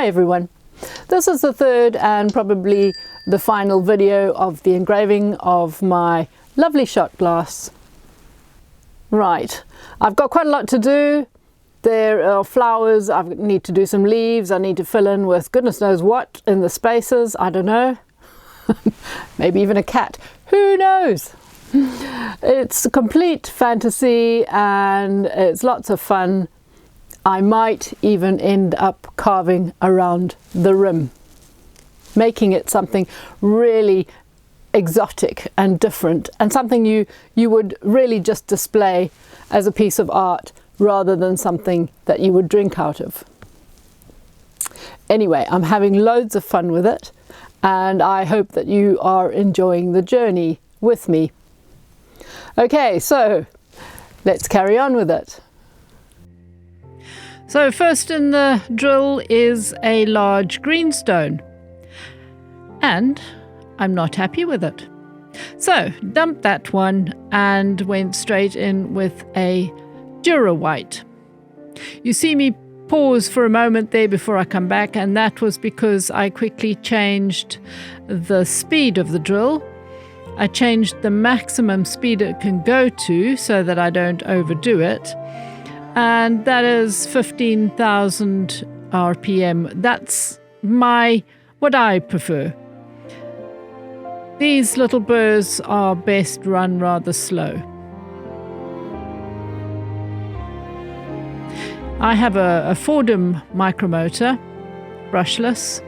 Hi everyone. This is the third and probably the final video of the engraving of my lovely shot glass. Right, I've got quite a lot to do. There are flowers, I need to do some leaves, I need to fill in with goodness knows what in the spaces, I don't know. Maybe even a cat, who knows? It's a complete fantasy and it's lots of fun. I might even end up carving around the rim, making it something really exotic and different, and something you would really just display as a piece of art rather than something that you would drink out of. Anyway, I'm having loads of fun with it, and I hope that you are enjoying the journey with me. Okay, so let's carry on with it. So first in the drill is a large greenstone, and I'm not happy with it. So dumped that one and went straight in with a Dura White. You see me pause for a moment there before I come back, and that was because I quickly changed the speed of the drill. I changed the maximum speed it can go to so that I don't overdo it. And that is 15,000 RPM. That's what I prefer. These little burrs are best run rather slow. I have a Fordham micromotor, brushless,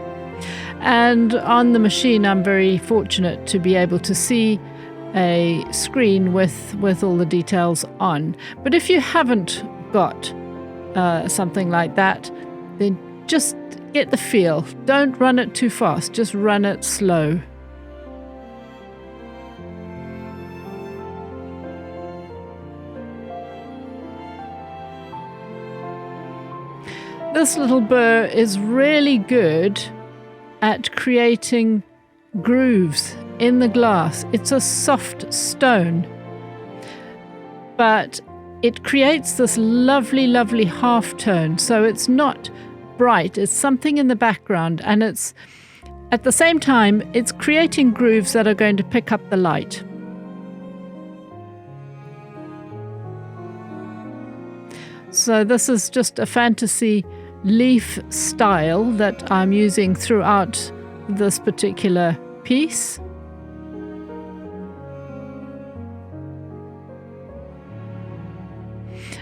and on the machine I'm very fortunate to be able to see a screen with all the details on. But if you haven't got something like that, then just get the feel. Don't run it too fast, just run it slow. This little burr is really good at creating grooves in the glass. It's a soft stone, but it creates this lovely, lovely half tone. So it's not bright, it's something in the background, and it's at the same time it's creating grooves that are going to pick up the light. So this is just a fantasy leaf style that I'm using throughout this particular piece.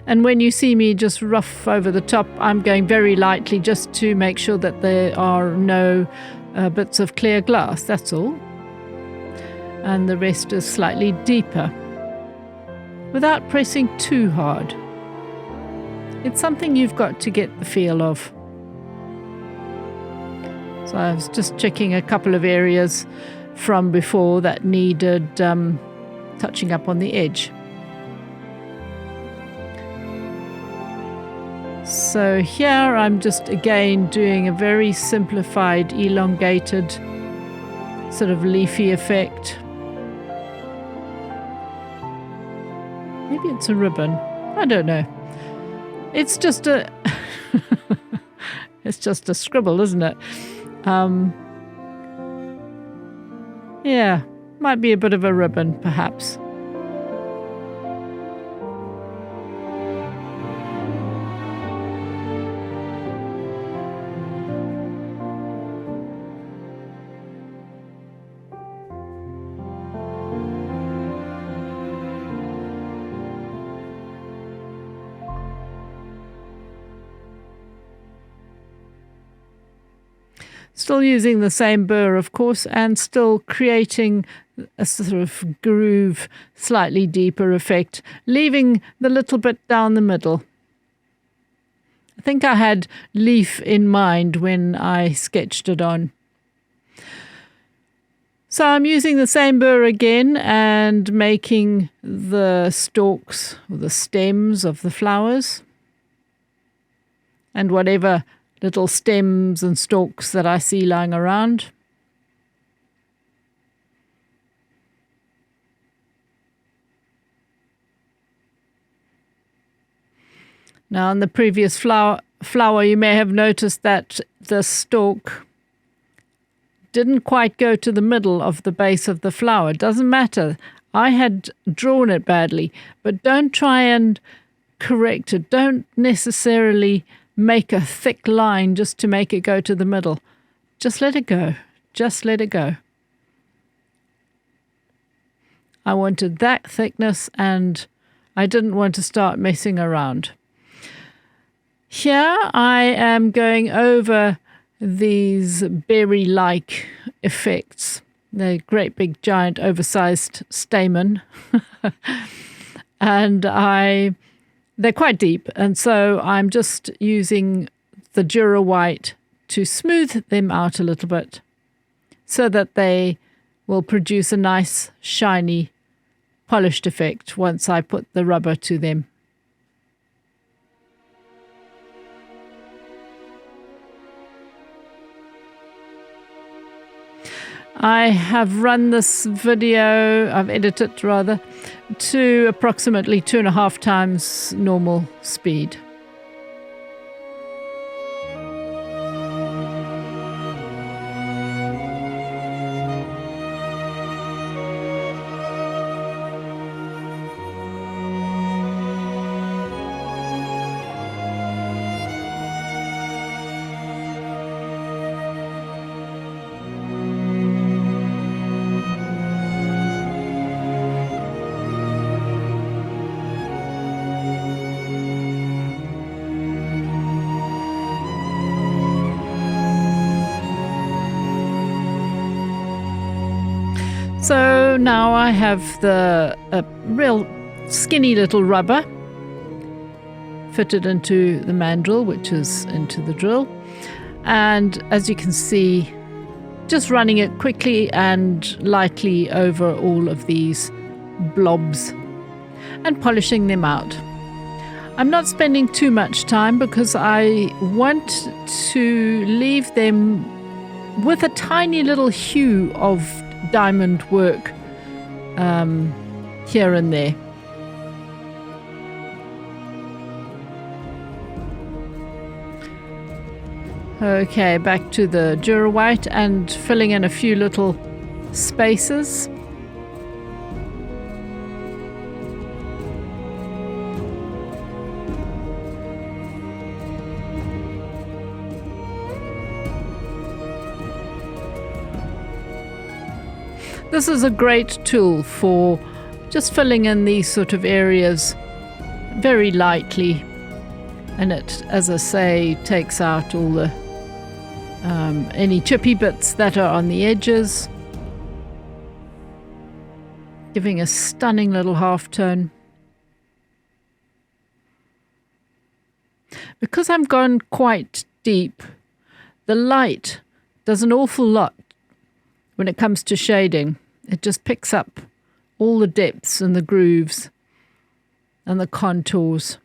And when you see me just rough over the top, I'm going very lightly just to make sure that there are no bits of clear glass, that's all. And the rest is slightly deeper, without pressing too hard. It's something you've got to get the feel of. So I was just checking a couple of areas from before that needed touching up on the edge. So here I'm just again doing a very simplified, elongated sort of leafy effect. Maybe it's a ribbon, I don't know. It's just a it's just a scribble, isn't it? Yeah, might be a bit of a ribbon perhaps. Still using the same burr, of course, and still creating a sort of groove, slightly deeper effect, leaving the little bit down the middle. I think I had leaf in mind when I sketched it on. So I'm using the same burr again and making the stalks or the stems of the flowers and whatever little stems and stalks that I see lying around. Now on the previous flower flower, you may have noticed that the stalk didn't quite go to the middle of the base of the flower. It doesn't matter. I had drawn it badly, but don't try and correct it. Don't necessarily make a thick line just to make it go to the middle. Just let it go. Just let it go. I wanted that thickness, and I didn't want to start messing around. Here I am going over these berry-like effects. They're great big giant oversized stamen. And they're quite deep, and so I'm just using the Dura White to smooth them out a little bit so that they will produce a nice shiny polished effect once I put the rubber to them. I have run this video, I've edited it rather, to approximately 2.5 times normal speed. So now I have the real skinny little rubber fitted into the mandrel, which is into the drill. And as you can see, just running it quickly and lightly over all of these blobs and polishing them out. I'm not spending too much time because I want to leave them with a tiny little hue of diamond work here and there. Okay, back to the Dura White and filling in a few little spaces. This is a great tool for just filling in these sort of areas very lightly, and it, as I say, takes out all the any chippy bits that are on the edges, giving a stunning little halftone. Because I've gone quite deep, the light does an awful lot when it comes to shading. It just picks up all the depths and the grooves and the contours.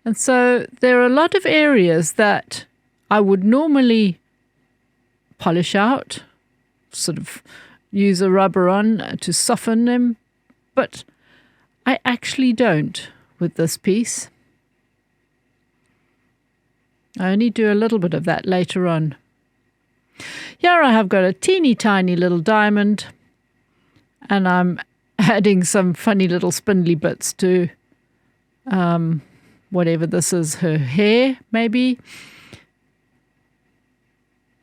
And so there are a lot of areas that I would normally polish out, sort of use a rubber on to soften them, but I actually don't with this piece. I only do a little bit of that later on. Here I have got a teeny tiny little diamond, and I'm adding some funny little spindly bits to whatever this is, her hair maybe,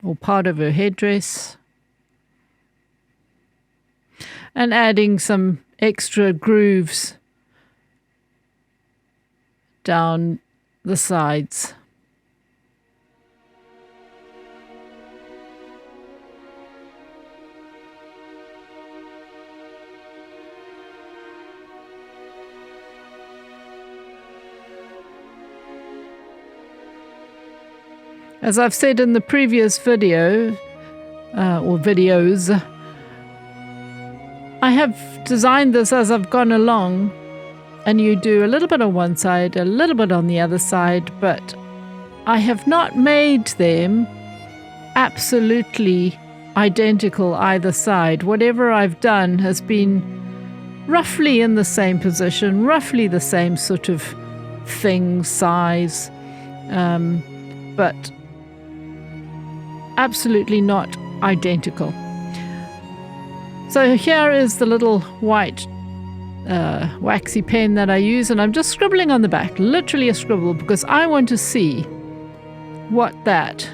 or part of her headdress, and adding some extra grooves down the sides. As I've said in the previous video, or videos, I have designed this as I've gone along, and you do a little bit on one side, a little bit on the other side, but I have not made them absolutely identical either side. Whatever I've done has been roughly in the same position, roughly the same sort of thing, size. but absolutely not identical. So here is the little white waxy pen that I use, and I'm just scribbling on the back, literally a scribble, because I want to see what that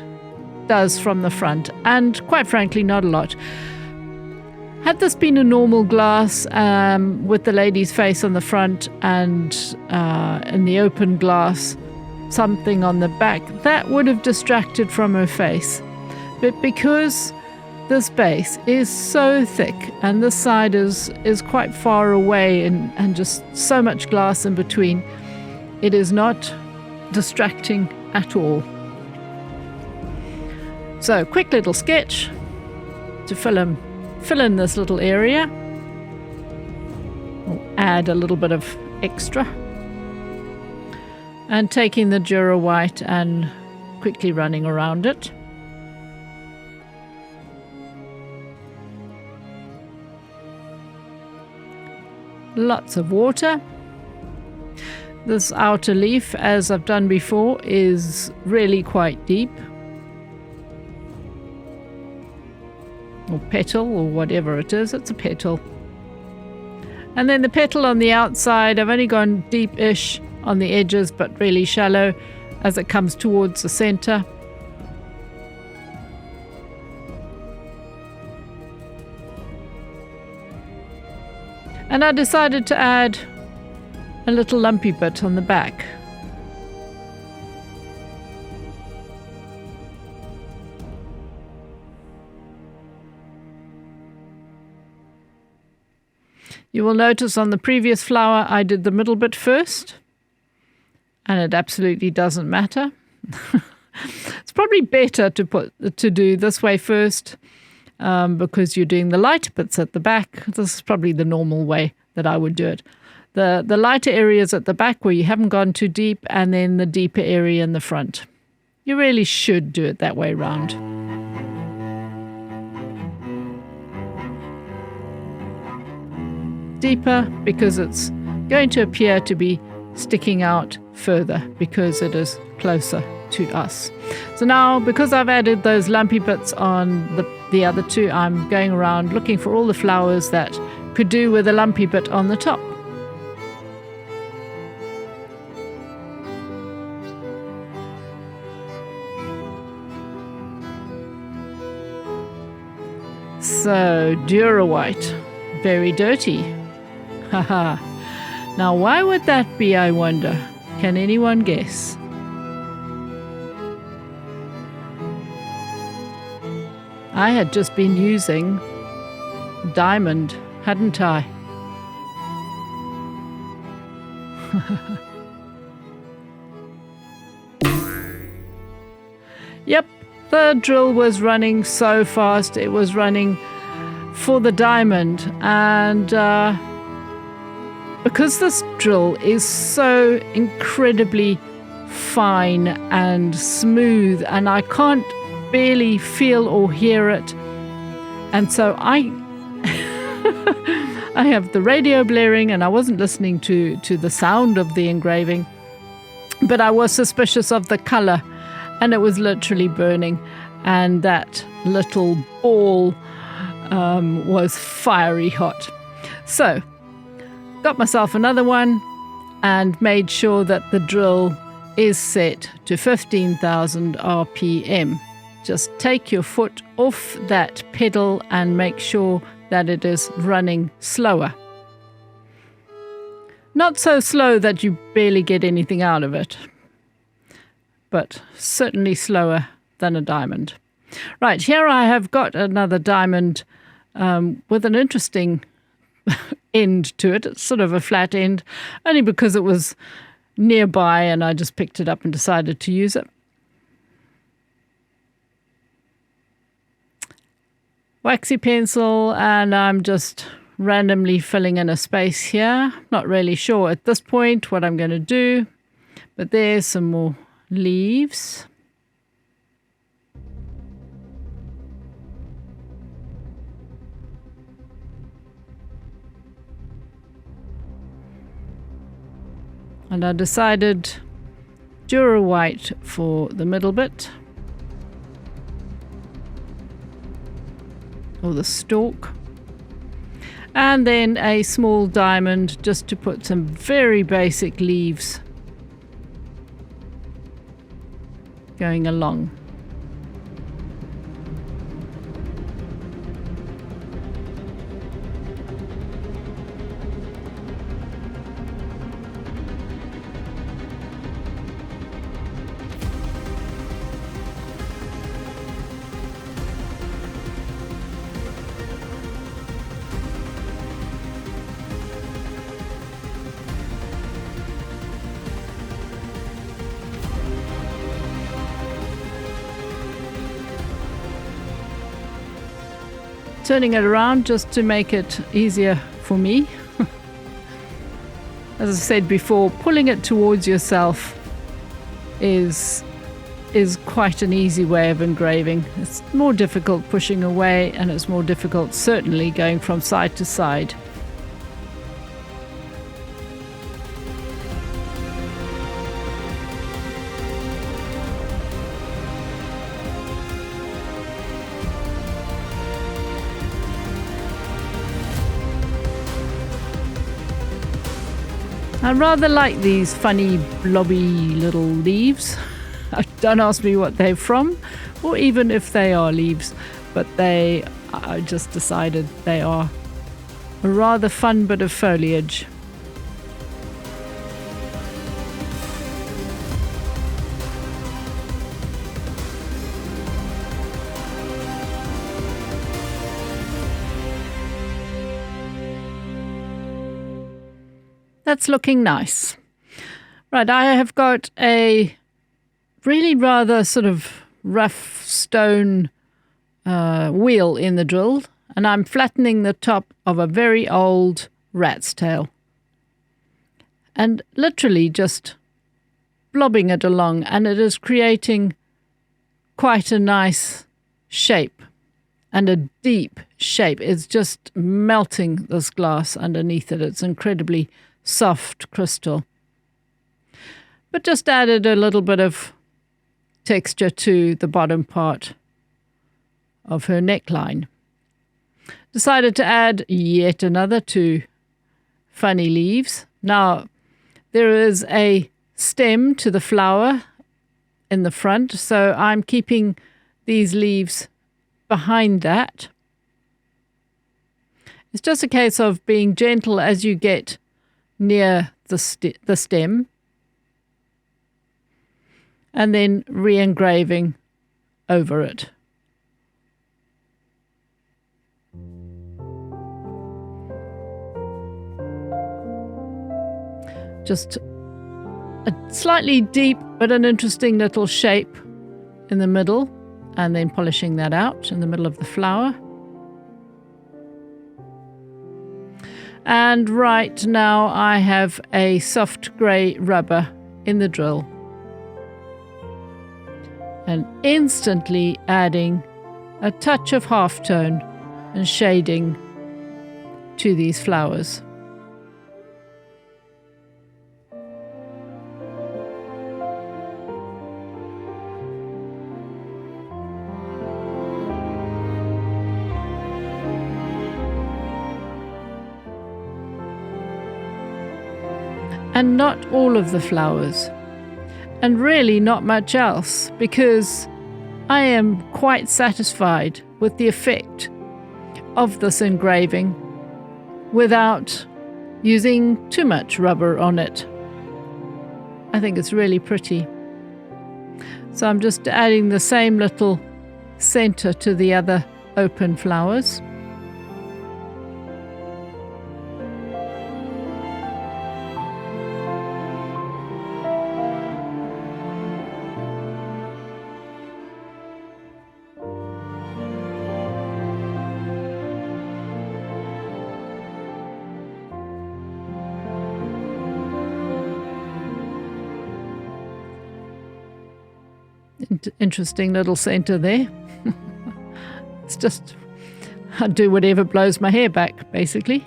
does from the front, and quite frankly, not a lot. Had this been a normal glass with the lady's face on the front and in the open glass, something on the back, that would have distracted from her face. But because this base is so thick and this side is quite far away and just so much glass in between, it is not distracting at all. So, quick little sketch to fill in this little area. We'll add a little bit of extra. And taking the Dura White and quickly running around it. Lots of water. This outer leaf, as I've done before, is really quite deep. Or petal, or whatever it is, it's a petal. And then the petal on the outside, I've only gone deep-ish on the edges, but really shallow as it comes towards the center. And I decided to add a little lumpy bit on the back. You will notice on the previous flower I did the middle bit first, and it absolutely doesn't matter. It's probably better to do this way first, because you're doing the lighter bits at the back. This is probably the normal way that I would do it. The lighter areas at the back where you haven't gone too deep, and then the deeper area in the front. You really should do it that way round. Deeper because it's going to appear to be sticking out further because it is closer to us. So now, because I've added those lumpy bits on the other two, I'm going around looking for all the flowers that could do with a lumpy bit on the top. So, Dura White, very dirty. Haha. Now, why would that be, I wonder? Can anyone guess? I had just been using diamond, hadn't I? Yep, the drill was running so fast. It was running for the diamond, and because this drill is so incredibly fine and smooth, and I can't barely feel or hear it, and so I have the radio blaring, and I wasn't listening to the sound of the engraving, but I was suspicious of the color, and it was literally burning, and that little ball was fiery hot. So got myself another one and made sure that the drill is set to 15,000 RPM. Just take your foot off that pedal and make sure that it is running slower. Not so slow that you barely get anything out of it, but certainly slower than a diamond. Right, here I have got another diamond with an interesting end to it. It's sort of a flat end, only because it was nearby and I just picked it up and decided to use it. Waxy pencil, and I'm just randomly filling in a space here. Not really sure at this point what I'm going to do, but there's some more leaves. And I decided Dura white for the middle bit, or the stalk, and then a small diamond just to put some very basic leaves going along. Turning it around just to make it easier for me. As I said before, pulling it towards yourself is quite an easy way of engraving. It's more difficult pushing away, and it's more difficult certainly going from side to side. I rather like these funny blobby little leaves. Don't ask me what they're from, or even if they are leaves, but I just decided they are a rather fun bit of foliage. That's looking nice. Right, I have got a really rather sort of rough stone wheel in the drill, and I'm flattening the top of a very old rat's tail and literally just blobbing it along, and it is creating quite a nice shape and a deep shape. It's just melting this glass underneath it. It's incredibly soft crystal, but just added a little bit of texture to the bottom part of her neckline. Decided to add yet another two funny leaves. Now there is a stem to the flower in the front, so I'm keeping these leaves behind that. It's just a case of being gentle as you get near the stem, and then re-engraving over it. Just a slightly deep but an interesting little shape in the middle, and then polishing that out in the middle of the flower. And right now I have a soft grey rubber in the drill, and instantly adding a touch of halftone and shading to these flowers. And not all of the flowers, and really not much else, because I am quite satisfied with the effect of this engraving without using too much rubber on it. I think it's really pretty. So I'm just adding the same little center to the other open flowers. Interesting little center there. It's just, I do whatever blows my hair back, basically.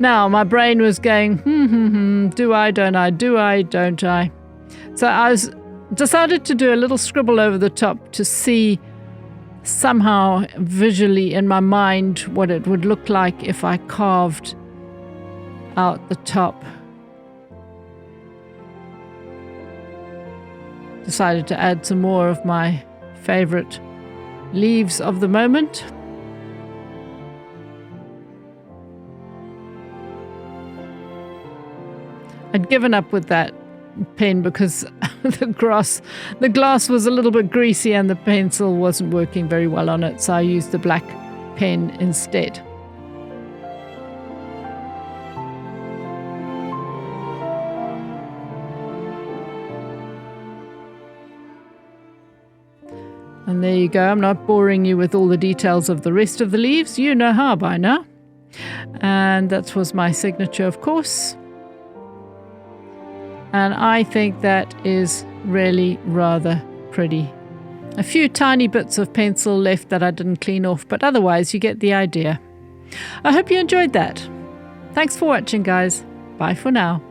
Now my brain was going, do I, don't I, do I, don't I? So I decided to do a little scribble over the top to see somehow visually in my mind what it would look like if I carved out the top. Decided to add some more of my favorite leaves of the moment. I'd given up with that pen because the glass was a little bit greasy and the pencil wasn't working very well on it, so I used the black pen instead. And there you go. I'm not boring you with all the details of the rest of the leaves. You know how by now. And that was my signature, of course. And I think that is really rather pretty. A few tiny bits of pencil left that I didn't clean off, but otherwise you get the idea. I hope you enjoyed that. Thanks for watching, guys. Bye for now.